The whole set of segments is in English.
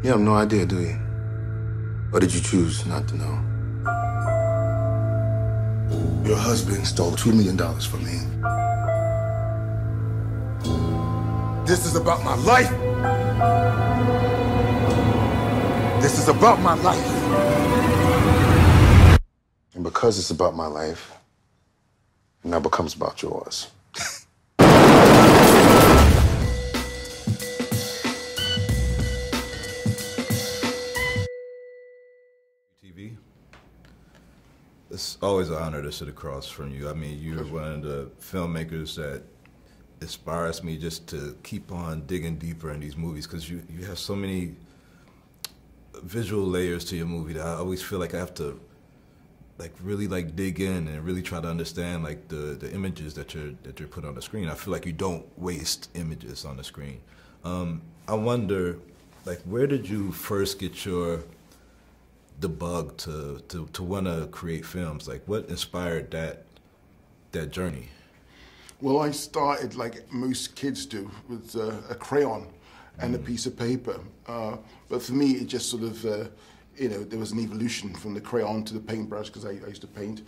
You have no idea, do you? Or did you choose not to know? Your husband stole $2 million from me. This is about my life. This is about my life. And because it's about my life, it now becomes about yours. TV. It's always an honor to sit across from you. I mean, you're one of the filmmakers that inspires me just to keep on digging deeper in these movies, because you have so many visual layers to your movie that I always feel like I have to really dig in and really try to understand the images that you're putting on the screen. I feel like you don't waste images on the screen. I wonder, where did you first get the bug to want to create films? What inspired that journey? Well, I started like most kids do with a crayon and a piece of paper. But for me, it just sort of, there was an evolution from the crayon to the paintbrush, because I used to paint,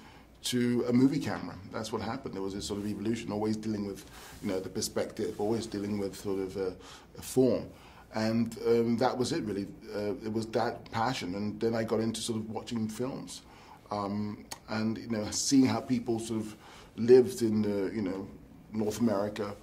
to a movie camera. That's what happened. There was this sort of evolution, always dealing with, the perspective, always dealing with sort of a form. And that was it, really. It was that passion. And then I got into sort of watching films and, seeing how people sort of lived in, North America,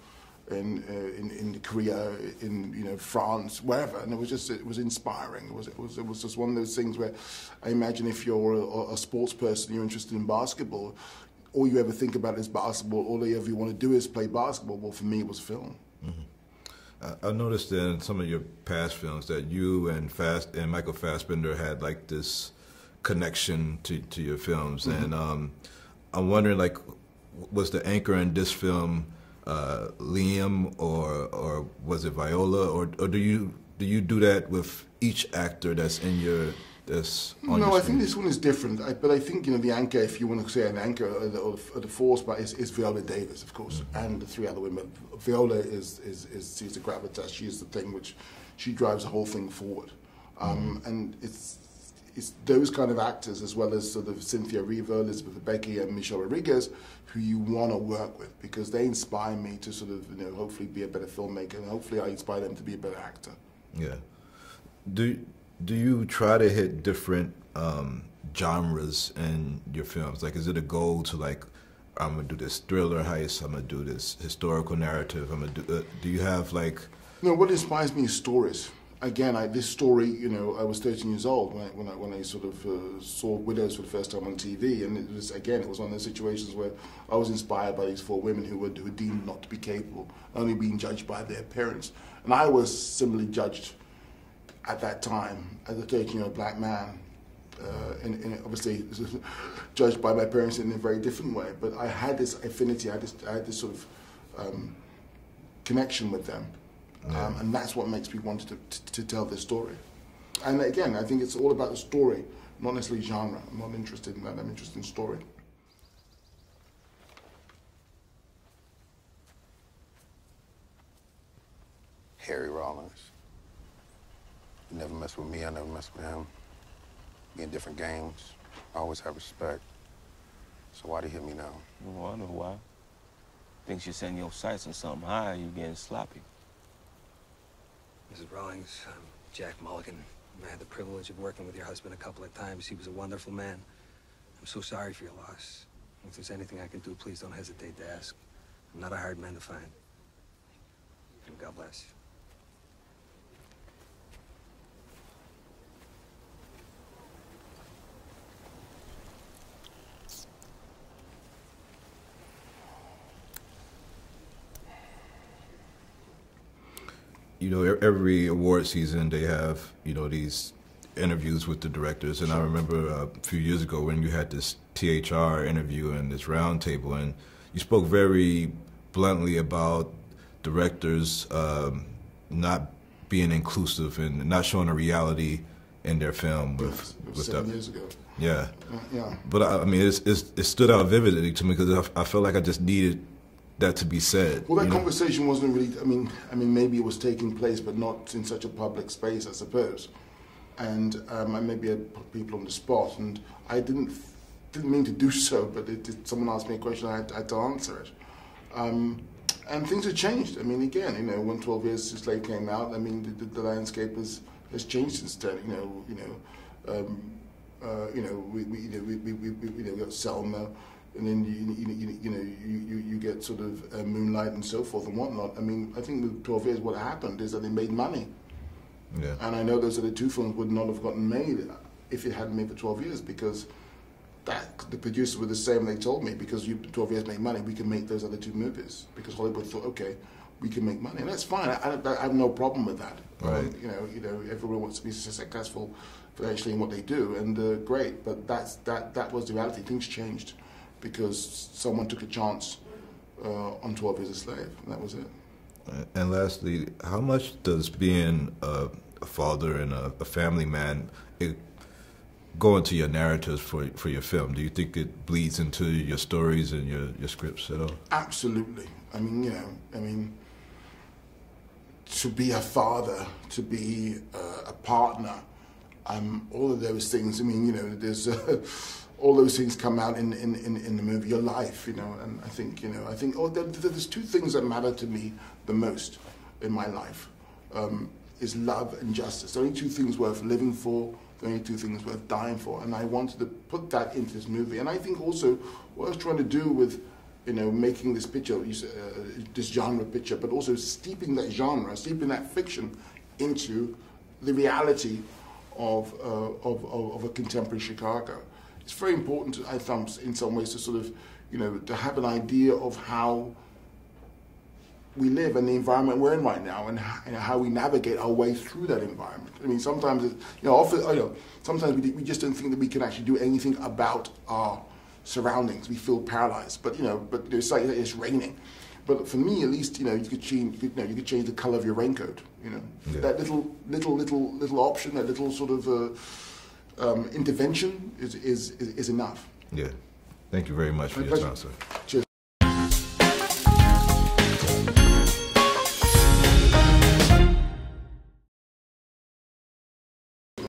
in Korea, in France, wherever, and it was inspiring. It was just one of those things where I imagine if you're a sports person, you're interested in basketball, all you ever think about is basketball. All you ever want to do is play basketball. Well, for me, it was film. Mm-hmm. I noticed in some of your past films that you and Michael Fassbender had this connection to your films, mm-hmm. And I'm wondering, was the anchor in this film Liam or was it Viola, or do you do that with each actor that's in your on No, your I think this one is different. But I think the anchor, if you want to say an anchor or the force, but is Viola Davis, of course, mm-hmm. and the three other women. Viola she's the gravitas. She is the thing which she drives the whole thing forward, mm-hmm. And it's those kind of actors, as well as sort of Cynthia Erivo, Elizabeth Becky, and Michelle Rodriguez, who you want to work with, because they inspire me to sort of, hopefully be a better filmmaker, and hopefully I inspire them to be a better actor. Yeah. Do you try to hit different genres in your films? Is it a goal to I'm gonna do this thriller heist, I'm gonna do this historical narrative, I'm gonna do you have No, what inspires me is stories. Again, this story, I was 13 years old when I sort of saw Widows for the first time on TV, and it was one of those situations where I was inspired by these four women who were deemed not to be capable, only being judged by their parents. And I was similarly judged at that time as a 13-year-old black man, and obviously judged by my parents in a very different way. But I had this affinity, I had this sort of connection with them. Yeah. And that's what makes me want to tell this story. And again, I think it's all about the story, not necessarily genre. I'm not interested in that, I'm interested in story. Harry Rollins. You never mess with me, I never mess with him. We in different games. I always have respect. So why'd he hit me now? Well, I know why. Thinks you're setting your sights on something high, you're getting sloppy. Mrs. Rawlings, I'm Jack Mulligan. I had the privilege of working with your husband a couple of times. He was a wonderful man. I'm so sorry for your loss. If there's anything I can do, please don't hesitate to ask. I'm not a hard man to find. And God bless. Every award season they have, these interviews with the directors. And I remember a few years ago when you had this THR interview and this round table, and you spoke very bluntly about directors not being inclusive and not showing a reality in their film. With 7 years ago. Yeah. Yeah. But I mean, it stood out vividly to me, because I felt like I just needed that to be said. Well, that conversation wasn't really. I mean, maybe it was taking place, but not in such a public space, I suppose. And I maybe had put people on the spot, and I didn't mean to do so, but someone asked me a question, I had to answer it. And things have changed. I mean, again, when 12 Years a Slave came out, I mean, the landscape has changed since then. We got Selma, and then you get sort of Moonlight and so forth and whatnot. I mean, I think with 12 Years, what happened is that they made money. Yeah. And I know those other two films would not have gotten made if it hadn't made for 12 years, because the producers were the same. They told me, because 12 Years made money, we can make those other two movies, because Hollywood thought, okay, we can make money, and that's fine. I have no problem with that. Right. Everyone wants to be successful financially in what they do, and great. But that was the reality. Things changed because someone took a chance on 12 Years a Slave, and that was it. And lastly, how much does being a father and a family man go into your narratives for your film? Do you think it bleeds into your stories and your scripts at all? Absolutely. I mean, to be a father, to be a partner, all of those things. I mean, there's all those things come out in the movie, your life, and I think there's two things that matter to me the most in my life, is love and justice. The only two things worth living for, the only two things worth dying for, and I wanted to put that into this movie. And I think also what I was trying to do with, making this picture, this genre picture, but also steeping that genre, steeping that fiction into the reality of a contemporary Chicago. It's very important, I think, in some ways, to sort of, to have an idea of how we live and the environment we're in right now, and how we navigate our way through that environment. I mean, sometimes, sometimes we just don't think that we can actually do anything about our surroundings. We feel paralyzed, but it's like it's raining. But for me, at least, you could change the color of your raincoat. Yeah. That little option, that little sort of intervention is enough. Yeah. Thank you very much for your time, sir. Cheers.